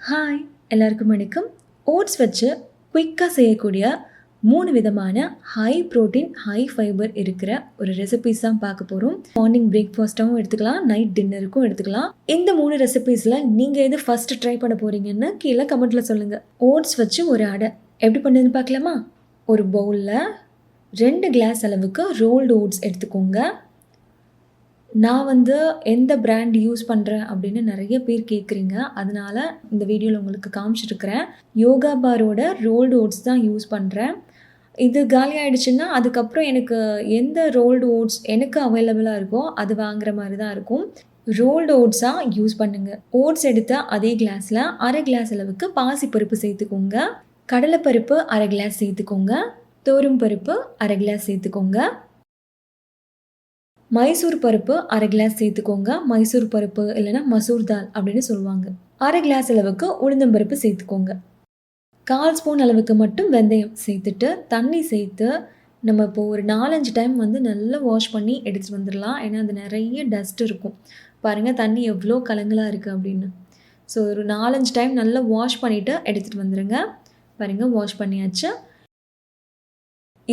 Hi எல்லாருக்கும் வணக்கம். Oats வச்சு குயிக்காக செய்யக்கூடிய 3 விதமான ஹை ப்ரோட்டீன் ஹை ஃபைபர் இருக்கிற ஒரு ரெசிபீஸ் தான் பார்க்க போகிறோம். மார்னிங் பிரேக்ஃபாஸ்ட்டாகவும் எடுத்துக்கலாம், நைட் டின்னருக்கும் எடுத்துக்கலாம். இந்த 3 ரெசிபீஸில் நீங்கள் எது ஃபஸ்ட்டு ட்ரை பண்ண போகிறீங்கன்னு கீழே கமெண்ட்டில் சொல்லுங்கள். ஓட்ஸ் வச்சு ஒரு அடை எப்படி பண்ணுறதுன்னு பார்க்கலாமா? ஒரு பவுலில் 2 கிளாஸ் அளவுக்கு ரோல்டு ஓட்ஸ் எடுத்துக்கோங்க. நான் எந்த பிராண்ட் யூஸ் பண்ணுறேன் அப்படின்னு நிறைய பேர் கேட்குறீங்க. அதனால் இந்த வீடியோவில் உங்களுக்கு காமிச்சிருக்கிறேன். யோகா பாரோட ரோல்டு ஓட்ஸ் தான் யூஸ் பண்ணுறேன். இது காலி ஆகிடுச்சுன்னா அதுக்கப்புறம் எனக்கு எந்த ரோல்டு ஓட்ஸ் எனக்கு அவைலபிளாக இருக்கோ அது வாங்குற மாதிரி தான் இருக்கும். ரோல்டு ஓட்ஸாக யூஸ் பண்ணுங்கள். ஓட்ஸ் எடுத்த அதே கிளாஸில் அரை கிளாஸ் அளவுக்கு பாசிப்பருப்பு சேர்த்துக்கோங்க. கடலைப்பருப்பு அரை கிளாஸ் சேர்த்துக்கோங்க. துவரம் பருப்பு அரை கிளாஸ் சேர்த்துக்கோங்க. மைசூர் பருப்பு அரை கிளாஸ் சேர்த்துக்கோங்க. மைசூர் பருப்பு இல்லைன்னா மசூர் தால் அப்படின்னு சொல்லுவாங்க. அரை கிளாஸ் அளவுக்கு உளுந்தம்பருப்பு சேர்த்துக்கோங்க. 1/4 ஸ்பூன் அளவுக்கு மட்டும் வெந்தயம் சேர்த்துட்டு தண்ணி சேர்த்து நம்ம இப்போ ஒரு 4-5 டைம் நல்லா வாஷ் பண்ணி எடுத்துகிட்டு வந்துடலாம். ஏன்னா அது நிறைய டஸ்ட் இருக்கும். பாருங்கள் தண்ணி எவ்வளோ கலங்கலாக இருக்குது அப்படின்னு. ஸோ ஒரு 4-5 டைம் நல்லா வாஷ் பண்ணிவிட்டு எடுத்துகிட்டு வந்துடுங்க. பாருங்கள் வாஷ் பண்ணியாச்சு.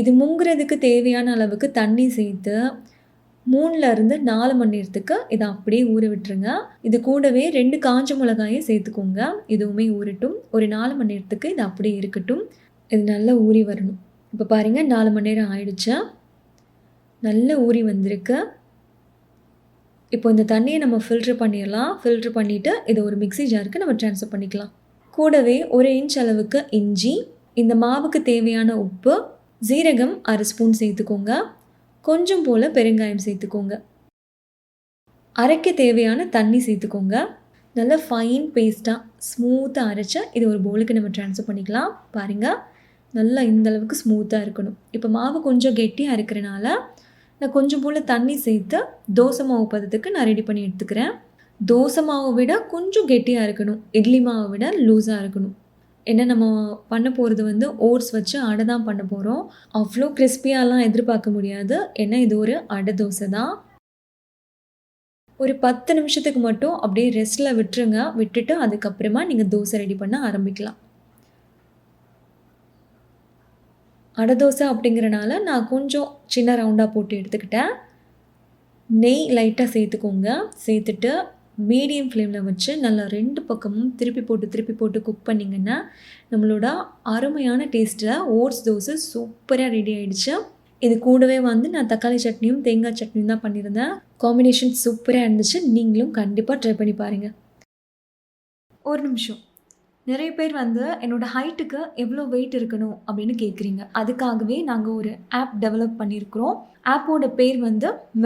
இது முங்குறதுக்கு தேவையான அளவுக்கு தண்ணி சேர்த்து 3லேருந்து 4 மணி நேரத்துக்கு இதை அப்படியே ஊற விட்டுருங்க. இது கூடவே 2 காஞ்ச மிளகாயை சேர்த்துக்கோங்க. இதுவுமே ஊறட்டும். ஒரு 4 மணி நேரத்துக்கு இது அப்படியே இருக்கட்டும். இது நல்லா ஊறி வரணும். இப்போ பாருங்கள் 4 மணி நேரம் ஆயிடுச்சு. நல்லா ஊறி வந்திருக்கு. இப்போ இந்த தண்ணியை நம்ம ஃபில்ட்ரு பண்ணிடலாம். ஃபில்ட்ரு பண்ணிவிட்டு இதை ஒரு மிக்ஸி ஜாருக்கு நம்ம ட்ரான்ஸ்ஃபர் பண்ணிக்கலாம். கூடவே 1 இன்ச் அளவுக்கு இஞ்சி, இந்த மாவுக்கு தேவையான உப்பு, ஜீரகம் அரை ஸ்பூன் சேர்த்துக்கோங்க. கொஞ்சம் போல் பெருங்காயம் சேர்த்துக்கோங்க. அரைக்க தேவையான தண்ணி சேர்த்துக்கோங்க. நல்லா ஃபைன் பேஸ்ட்டாக ஸ்மூத்தாக அரைச்சா இது ஒரு பவுலுக்கு நம்ம ட்ரான்ஸ்ஃபர் பண்ணிக்கலாம். பாருங்கள் நல்லா இந்தளவுக்கு ஸ்மூத்தாக இருக்கணும். இப்போ மாவு கொஞ்சம் கெட்டியாக இருக்கிறனால நான் கொஞ்சம் போல் தண்ணி சேர்த்து தோசை மாவு பதத்துக்கு நான் ரெடி பண்ணி எடுத்துக்கிறேன். தோசை மாவை விட கொஞ்சம் கெட்டியாக இருக்கணும். இட்லி மாவை விட லூஸாக இருக்கணும். ஏன்னா நம்ம பண்ண போகிறது ஓட்ஸ் வச்சு அடை தான் பண்ண போகிறோம். அவ்வளோ கிறிஸ்பியாலாம் எதிர்பார்க்க முடியாது. ஏன்னா இது ஒரு அடை தோசை தான். ஒரு 10 நிமிஷத்துக்கு மட்டும் அப்படியே ரெஸ்ட்டில் விட்டுருங்க. விட்டுட்டு அதுக்கப்புறமா நீங்கள் தோசை ரெடி பண்ண ஆரம்பிக்கலாம். அடை தோசை அப்படிங்கிறனால நான் கொஞ்சம் சின்ன ரவுண்டாக போட்டு எடுத்துக்கிட்டேன். நெய் லைட்டாக சேர்த்துக்கோங்க. சேர்த்துட்டு மீடியம் ஃப்ளேமில் வச்சு நல்லா 2 பக்கமும் திருப்பி போட்டு குக் பண்ணிங்கன்னா நம்மளோட அருமையான டேஸ்ட்டில் ஓட்ஸ் தோசை சூப்பராக ரெடி ஆகிடுச்சு. இது கூடவே நான் தக்காளி சட்னியும் தேங்காய் சட்னியும் தான் பண்ணியிருந்தேன். காம்பினேஷன் சூப்பராக இருந்துச்சு. நீங்களும் கண்டிப்பாக ட்ரை பண்ணி பாருங்கள். ஒரு நிமிஷம். நிறைய பேர் என்னோடய ஹைட்டுக்கு எவ்வளோ வெயிட் இருக்கணும் அப்படின்னு கேட்குறீங்க. அதுக்காகவே நாங்கள் ஒரு ஆப் டெவலப் பண்ணியிருக்கிறோம். ஆப்போட பேர்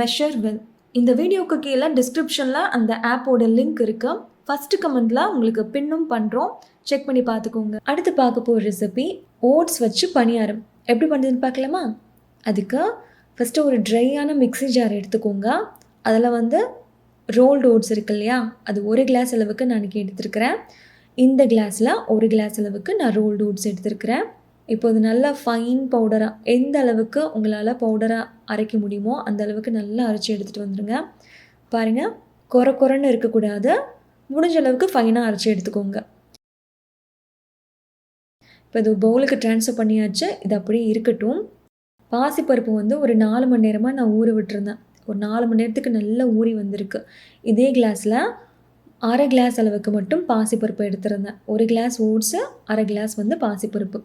மெஷர் வெல். இந்த வீடியோவுக்கு கீழே டிஸ்கிரிப்ஷனில் அந்த ஆப்போட லிங்க் இருக்குது. ஃபஸ்ட்டு கமெண்ட்டில் உங்களுக்கு பின்னும் பண்ணுறோம். செக் பண்ணி பார்த்துக்கோங்க. அடுத்து பார்க்க போகிற ரெசிபி ஓட்ஸ் வச்சு பணியாரம் எப்படி பண்ணுறதுன்னு பார்க்கலாமா? அதுக்கு ஃபஸ்ட்டு ஒரு ட்ரையான மிக்ஸி ஜார் எடுத்துக்கோங்க. அதில் ரோல்டு ஓட்ஸ் இருக்கு இல்லையா, அது 1 கிளாஸ் அளவுக்கு நான் இன்றைக்கி எடுத்துருக்கிறேன். இந்த கிளாஸில் 1 கிளாஸ் அளவுக்கு நான் ரோல்டு ஓட்ஸ் எடுத்துருக்கிறேன். இப்போ இது நல்லா ஃபைன் பவுடராக எந்த அளவுக்கு உங்களால் பவுடராக அரைக்க முடியுமோ அந்த அளவுக்கு நல்லா அரைச்சி எடுத்துகிட்டு வந்துடுங்க. பாருங்கள் கொரன்னு இருக்கக்கூடாது. முடிஞ்ச அளவுக்கு ஃபைனாக அரைச்சி எடுத்துக்கோங்க. இப்போ இது பவுலுக்கு ட்ரான்ஸ்ஃபர் பண்ணியாச்சு. இது அப்படியே இருக்கட்டும். பாசிப்பருப்பு ஒரு 4 மணி நேரமாக நான் ஊற விட்டுருந்தேன். ஒரு 4 மணி நேரத்துக்கு நல்லா ஊறி வந்திருக்கு. இதே கிளாஸில் அரை கிளாஸ் அளவுக்கு மட்டும் பாசிப்பருப்பு எடுத்துருந்தேன். 1 கிளாஸ் ஓட்ஸு, அரை கிளாஸ் பாசிப்பருப்பு.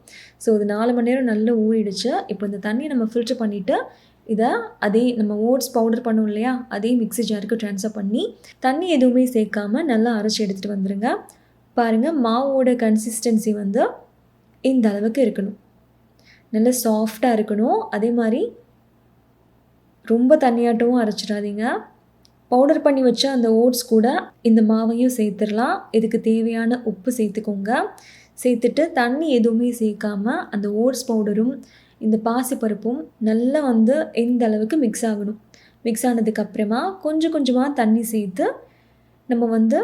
ஸோ இது 4 மணி நேரம் நல்லா ஊறிடுச்சு. இப்போ இந்த தண்ணியை நம்ம ஃபில்ட்ரு பண்ணிவிட்டு இதை அதே நம்ம ஓட்ஸ் பவுடர் பண்ணோம் இல்லையா, அதே மிக்ஸி ஜாருக்கு ட்ரான்ஸ்ஃபர் பண்ணி தண்ணி எதுவுமே சேர்க்காமல் நல்லா அரைச்சி எடுத்துகிட்டு வந்துடுங்க. பாருங்கள் மாவோட கன்சிஸ்டன்சி இந்த அளவுக்கு இருக்கணும். நல்லா சாஃப்டாக இருக்கணும். அதே மாதிரி ரொம்ப தண்ணியாட்டவும் அரைச்சிடாதீங்க. பவுடர் பண்ணி வச்ச அந்த ஓட்ஸ் கூட இந்த மாவையும் சேர்த்துடலாம். இதுக்கு தேவையான உப்பு சேர்த்துக்கோங்க. சேர்த்துட்டு தண்ணி எதுவுமே சேர்க்காமல் அந்த ஓட்ஸ் பவுடரும் இந்த பாசிப்பருப்பும் நல்லா இந்த அளவுக்கு மிக்ஸ் ஆகணும். மிக்ஸ் ஆனதுக்கப்புறமா கொஞ்சம் கொஞ்சமாக தண்ணி சேர்த்து நம்ம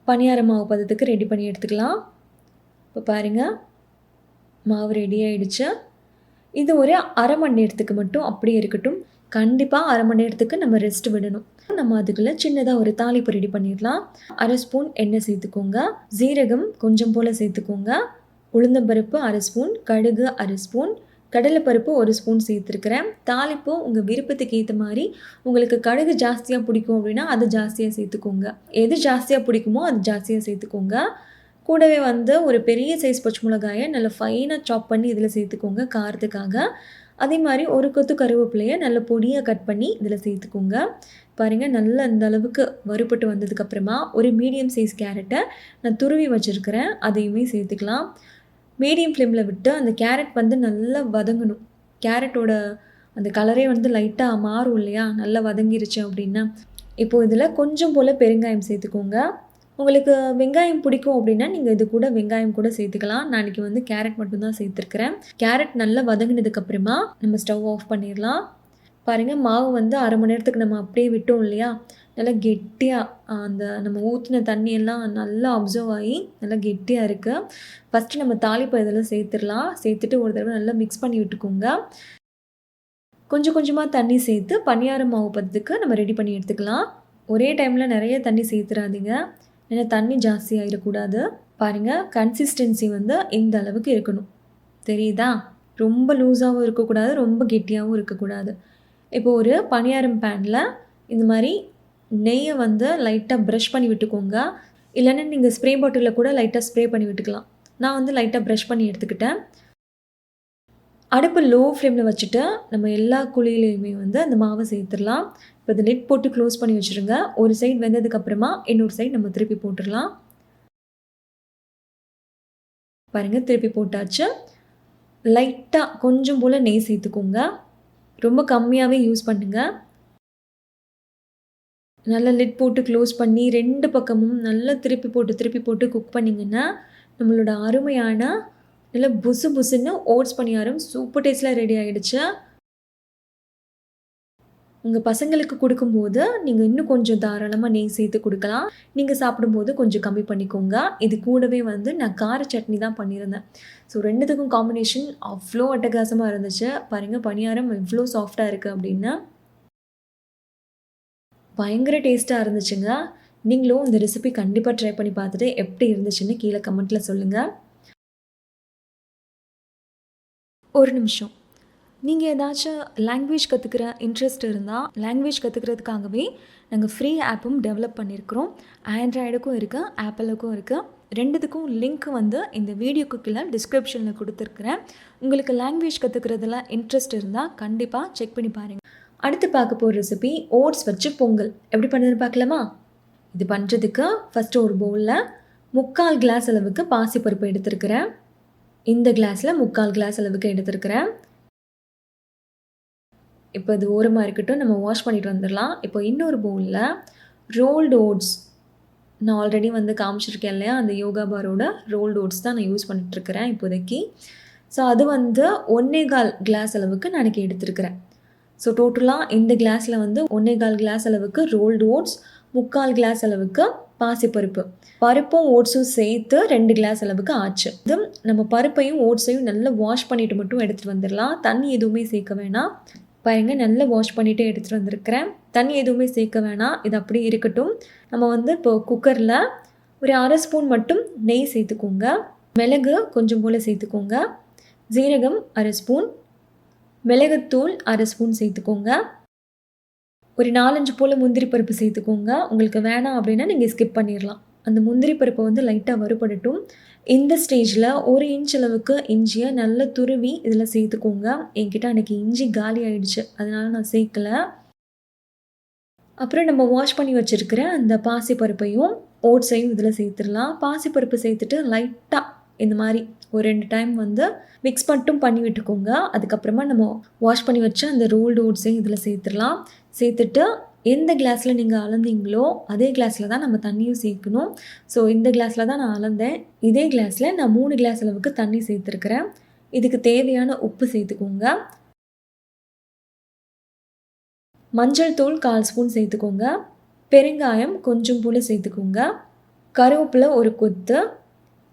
பணியார மாவு பதத்துக்கு ரெடி பண்ணி எடுத்துக்கலாம். இப்போ பாருங்கள் மாவு ரெடி ஆகிடுச்சு. இது ஒரு அரை மணி நேரத்துக்கு மட்டும் அப்படியே இருக்கட்டும். கண்டிப்பாக 1/2 மணி நேரத்துக்கு நம்ம ரெஸ்ட் விடணும். நம்ம அதுக்குள்ளே சின்னதாக ஒரு தாளிப்பு ரெடி பண்ணிடலாம். 1/2 ஸ்பூன் எண்ணெய் சேர்த்துக்கோங்க. ஜீரகம் கொஞ்சம் போல் சேர்த்துக்கோங்க. உளுந்தம்பருப்பு 1/2 ஸ்பூன், கடுகு 1/2 ஸ்பூன், கடலைப்பருப்பு 1 ஸ்பூன் சேர்த்துருக்கிறேன். தாளிப்பு உங்கள் விருப்பத்துக்கு ஏற்ற மாதிரி, உங்களுக்கு கடுகு ஜாஸ்தியாக பிடிக்கும் அப்படின்னா அது ஜாஸ்தியாக சேர்த்துக்கோங்க. எது ஜாஸ்தியாக பிடிக்குமோ அது ஜாஸ்தியாக சேர்த்துக்கோங்க. கூடவே வந்து ஒரு பெரிய சைஸ் பச்சை மிளகாயை நல்லா ஃபைனாக சாப் பண்ணி இதில் சேர்த்துக்கோங்க காரத்துக்காக. அதே மாதிரி ஒரு கொத்து கருவேப்பிலையை நல்ல பொடியாக கட் பண்ணி இதில் சேர்த்துக்கோங்க. பாருங்கள், நல்லா இந்த அளவுக்கு வறுபட்டு வந்ததுக்கப்புறமா ஒரு மீடியம் சைஸ் கேரட்டை நான் துருவி வச்சுருக்கிறேன், அதையுமே சேர்த்துக்கலாம். மீடியம் ஃப்ளேமில் விட்டு அந்த கேரட் வந்து நல்லா வதங்கணும். கேரட்டோட அந்த கலரே வந்து லைட்டாக மாறும் இல்லையா, நல்லா வதங்கிருச்சு அப்படின்னா. இப்போது இதில் கொஞ்சம் போல் பெருங்காயம் சேர்த்துக்கோங்க. உங்களுக்கு வெங்காயம் பிடிக்கும் அப்படின்னா நீங்கள் இது கூட வெங்காயம் கூட சேர்த்துக்கலாம். நான் இன்றைக்கி வந்து கேரட் மட்டும்தான் சேர்த்துருக்குறேன். கேரட் நல்லா வதங்கினதுக்கப்புறமா நம்ம ஸ்டவ் ஆஃப் பண்ணிடலாம். பாருங்கள், மாவு வந்து 1/2 மணி நேரத்துக்கு நம்ம அப்படியே விட்டோம் இல்லையா, நல்லா கெட்டியாக அந்த நம்ம ஊற்றின தண்ணியெல்லாம் நல்லா அப்சர்வ் ஆகி நல்லா கெட்டியாக இருக்குது. ஃபஸ்ட்டு நம்ம தாளிப்பு இதெல்லாம் சேர்த்துடலாம். சேர்த்துட்டு ஒரு தடவை நல்லா மிக்ஸ் பண்ணி விட்டுக்கோங்க. கொஞ்சம் கொஞ்சமாக தண்ணி சேர்த்து பணியார மாவு பதத்துக்கு நம்ம ரெடி பண்ணி எடுத்துக்கலாம். ஒரே டைமில் நிறைய தண்ணி சேர்த்துறாதீங்க, ஏன்னா தண்ணி ஜாஸ்தி ஆகிடக்கூடாது. பாருங்கள், கன்சிஸ்டன்சி வந்து இந்த அளவுக்கு இருக்கணும், தெரியுதா? ரொம்ப லூஸாகவும் இருக்கக்கூடாது, ரொம்ப கெட்டியாகவும் இருக்கக்கூடாது. இப்போ ஒரு பணியாரம் பேனில் இந்த மாதிரி நெய்யை வந்து லைட்டாக ப்ரஷ் பண்ணி விட்டுக்கோங்க. இல்லைன்னா நீங்கள் ஸ்ப்ரே பாட்டிலில் கூட லைட்டாக ஸ்ப்ரே பண்ணி விட்டுக்கலாம். நான் வந்து லைட்டாக ப்ரஷ் பண்ணி எடுத்துக்கிட்டேன். அடுப்பு லோ ஃப்ளேமில் வச்சுட்டு நம்ம எல்லா குழியிலையுமே வந்து அந்த மாவை சேர்த்துடலாம். இப்போ இந்த லிட் போட்டு க்ளோஸ் பண்ணி வச்சுருங்க. ஒரு சைடு வெந்ததுக்கப்புறமா இன்னொரு சைடு நம்ம திருப்பி போட்டுடலாம். பாருங்கள், திருப்பி போட்டாச்சு. லைட்டாக கொஞ்சம் போல் நெய் சேர்த்துக்கோங்க. ரொம்ப கம்மியாகவே யூஸ் பண்ணுங்கள். நல்லா லிட் போட்டு க்ளோஸ் பண்ணி 2 பக்கமும் நல்லா திருப்பி போட்டு குக் பண்ணிங்கன்னா நம்மளோட அருமையான நல்லா புசு புசுன்னு ஓட்ஸ் பணியாரம் சூப்பர் டேஸ்ட்டில் ரெடி ஆகிடுச்சு. உங்கள் பசங்களுக்கு கொடுக்கும்போது நீங்கள் இன்னும் கொஞ்சம் தாராளமாக நெய் சேர்த்து கொடுக்கலாம். நீங்கள் சாப்பிடும்போது கொஞ்சம் கம்மி பண்ணிக்கோங்க. இது கூடவே வந்து நான் கார சட்னி தான் பண்ணியிருந்தேன். ஸோ 2த்துக்கும் காம்பினேஷன் அவ்வளோ அட்டகாசமாக இருந்துச்சு. பாருங்கள், பணியாரம் எவ்வளோ சாஃப்டாக இருக்குது அப்படின்னு. பயங்கர டேஸ்ட்டாக இருந்துச்சுங்க. நீங்களும் இந்த ரெசிபி கண்டிப்பாக ட்ரை பண்ணி பார்த்துட்டு எப்படி இருந்துச்சுன்னு கீழே கமெண்ட்டில் சொல்லுங்கள். ஒரு நிமிஷம், நீங்கள் ஏதாச்சும் லாங்குவேஜ் கற்றுக்கிற இன்ட்ரெஸ்ட் இருந்தால் லாங்குவேஜ் கற்றுக்கிறதுக்காகவே நாங்கள் ஃப்ரீ ஆப்பும் டெவலப் பண்ணியிருக்கிறோம். ஆண்ட்ராய்டுக்கும் இருக்குது, ஆப்பிளுக்கும் இருக்குது. 2த்துக்கும் லிங்க் வந்து இந்த வீடியோக்கு கீழே டிஸ்கிரிப்ஷனில் கொடுத்துருக்குறேன். உங்களுக்கு லாங்குவேஜ் கற்றுக்கிறதுல இன்ட்ரெஸ்ட் இருந்தால் கண்டிப்பாக செக் பண்ணி பாருங்கள். அடுத்து பார்க்க போகிற ரெசிபி ஓட்ஸ் வச்சு பொங்கல் எப்படி பண்ணுறதுன்னு பார்க்கலாமா? இது பண்ணுறதுக்கு ஃபஸ்ட்டு ஒரு பவுலில் 3/4 கிளாஸ் அளவுக்கு பாசிப்பருப்பு எடுத்துருக்கிறேன். இந்த கிளாஸில் 3/4 கிளாஸ் அளவுக்கு எடுத்துருக்கிறேன். இப்போ இது ஓரமாக இருக்கட்டும், நம்ம வாஷ் பண்ணிட்டு வந்துடலாம். இப்போ இன்னொரு பவுலில் ரோல்டு ஓட்ஸ், நான் ஆல்ரெடி வந்து காமிச்சிருக்கேன் இல்லையா, அந்த யோகா பாரோட ரோல்டு ஓட்ஸ் தான் நான் யூஸ் பண்ணிட்டுருக்கிறேன் இப்போதைக்கு. ஸோ அது வந்து 1/4 கிளாஸ் அளவுக்கு நான் எனக்கு எடுத்துருக்கிறேன். ஸோ டோட்டலாக இந்த கிளாஸில் வந்து 1/4 கிளாஸ் அளவுக்கு ரோல்டு ஓட்ஸ், 3/4 கிளாஸ் அளவுக்கு பாசிப்பருப்பு, பருப்பும் ஓட்ஸும் சேர்த்து 2 கிளாஸ் அளவுக்கு ஆச்சு. இது நம்ம பருப்பையும் ஓட்ஸையும் நல்லா வாஷ் பண்ணிவிட்டு மட்டும் எடுத்துகிட்டு வந்துடலாம். தண்ணி எதுவுமே சேர்க்க வேணாம். பாருங்கள், நல்லா வாஷ் பண்ணிவிட்டு எடுத்துகிட்டு வந்திருக்கிறேன். தண்ணி எதுவுமே சேர்க்க வேணாம், இது அப்படியே இருக்கட்டும். நம்ம வந்து இப்போ குக்கரில் ஒரு 1/2 ஸ்பூன் மட்டும் நெய் சேர்த்துக்கோங்க. மிளகு கொஞ்சம் போல் சேர்த்துக்கோங்க. ஜீரகம் 1/2 ஸ்பூன், மிளகுத்தூள் 1/2 ஸ்பூன் சேர்த்துக்கோங்க. ஒரு 4-5 போல் முந்திரி பருப்பு சேர்த்துக்கோங்க. உங்களுக்கு வேணாம் அப்படின்னா நீங்கள் ஸ்கிப் பண்ணிடலாம். அந்த முந்திரி பருப்பை வந்து லைட்டாக வறுபடட்டும். இந்த ஸ்டேஜில் 1 இன்ச் அளவுக்கு இஞ்சியை நல்லா துருவி இதில் சேர்த்துக்கோங்க. என்கிட்ட அன்றைக்கி இஞ்சி காலி ஆகிடுச்சு, அதனால் நான் சேர்க்கலை. அப்புறம் நம்ம வாஷ் பண்ணி வச்சுருக்கிற அந்த பாசிப்பருப்பையும் ஓட்ஸையும் இதில் சேர்த்துடலாம். பாசிப்பருப்பு சேர்த்துட்டு லைட்டாக இந்த மாதிரி ஒரு 2 டைம் வந்து மிக்ஸ் மட்டும் பண்ணி விட்டுக்கோங்க. அதுக்கப்புறமா நம்ம வாஷ் பண்ணி வச்சு அந்த ரோல்டு ஓட்ஸையும் இதில் சேர்த்துடலாம். சேர்த்துட்டு எந்த கிளாஸில் நீங்கள் அளந்தீங்களோ அதே கிளாஸில் தான் நம்ம தண்ணியும் சேர்க்கணும். ஸோ இந்த கிளாஸில் தான் நான் அளந்தேன். இதே கிளாஸில் நான் 3 கிளாஸ் அளவுக்கு தண்ணி சேர்த்துருக்கிறேன். இதுக்கு தேவையான உப்பு சேர்த்துக்கோங்க. மஞ்சள் தூள் 1/4 ஸ்பூன் சேர்த்துக்கோங்க. பெருங்காயம் கொஞ்சம் போல் சேர்த்துக்கோங்க. கருவேப்பிலை ஒரு கொத்து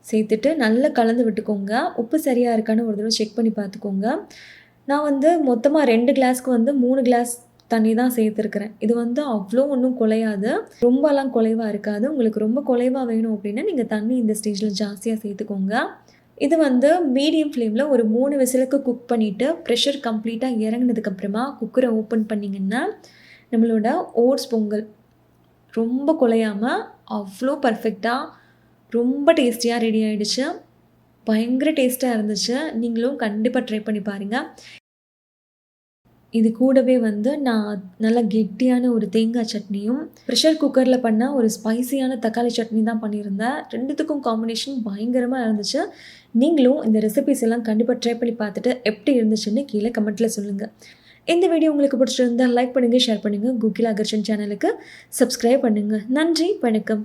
சேர்த்துட்டு நல்லா கலந்து விட்டுக்கோங்க. உப்பு சரியாக இருக்கான்னு ஒரு தடவை செக் பண்ணி பார்த்துக்கோங்க. நான் வந்து மொத்தமாக 2 கிளாஸ்க்கு வந்து 3 கிளாஸ் தண்ணி தான் சேர்த்துருக்கிறேன். இது வந்து அவ்வளோ ஒண்ணும் குழையாது. ரொம்பலாம் குழைவா இருக்காது. உங்களுக்கு ரொம்ப குழைவா வேணும் அப்படின்னா, நீங்க தண்ணி இந்த ஸ்டேஜ்ல ஜாஸ்தியா சேர்த்துக்கோங்க. இது வந்து மீடியம் ஃப்ளேம்ல ஒரு 3 விசிலுக்கு குக் பண்ணிட்டு, ப்ரெஷர் கம்ப்ளீட்டா இறங்குனதுக்கப்புறமா குக்கர ஓப்பன் பண்ணீங்கன்னா, நம்மளோட ஓட்ஸ் பொங்கல் ரொம்ப குழையாம அவ்ளோ பெர்ஃபெக்ட்டா, ரொம்ப டேஸ்டியா ரெடி ஆயிடுச்சு. பயங்கர டேஸ்ட்டா இருந்துச்சு. நீங்களும் கண்டிப்பா ட்ரை பண்ணி பாருங்க. இது கூடவே வந்து நான் நல்லா கெட்டியான ஒரு தேங்காய் சட்னியும், ப்ரெஷர் குக்கர்ல பண்ண ஒரு ஸ்பைசியான தக்காளி சட்னி தான் பண்ணியிருந்தேன். 2த்துக்கும் காம்பினேஷன் பயங்கரமா இருந்துச்சு. நீங்களும் இந்த ரெசிபீஸ் எல்லாம் கண்டிப்பா ட்ரை பண்ணி பார்த்துட்டு எப்படி இருந்துச்சுன்னு கீழ கமெண்ட்ல சொல்லுங்க. இந்த வீடியோ உங்களுக்கு பிடிச்சிருந்தா லைக் பண்ணுங்க, ஷேர் பண்ணுங்க. குக்கில் அகர்ஷன் சேனலுக்கு சப்ஸ்கிரைப் பண்ணுங்க. நன்றி, வணக்கம்.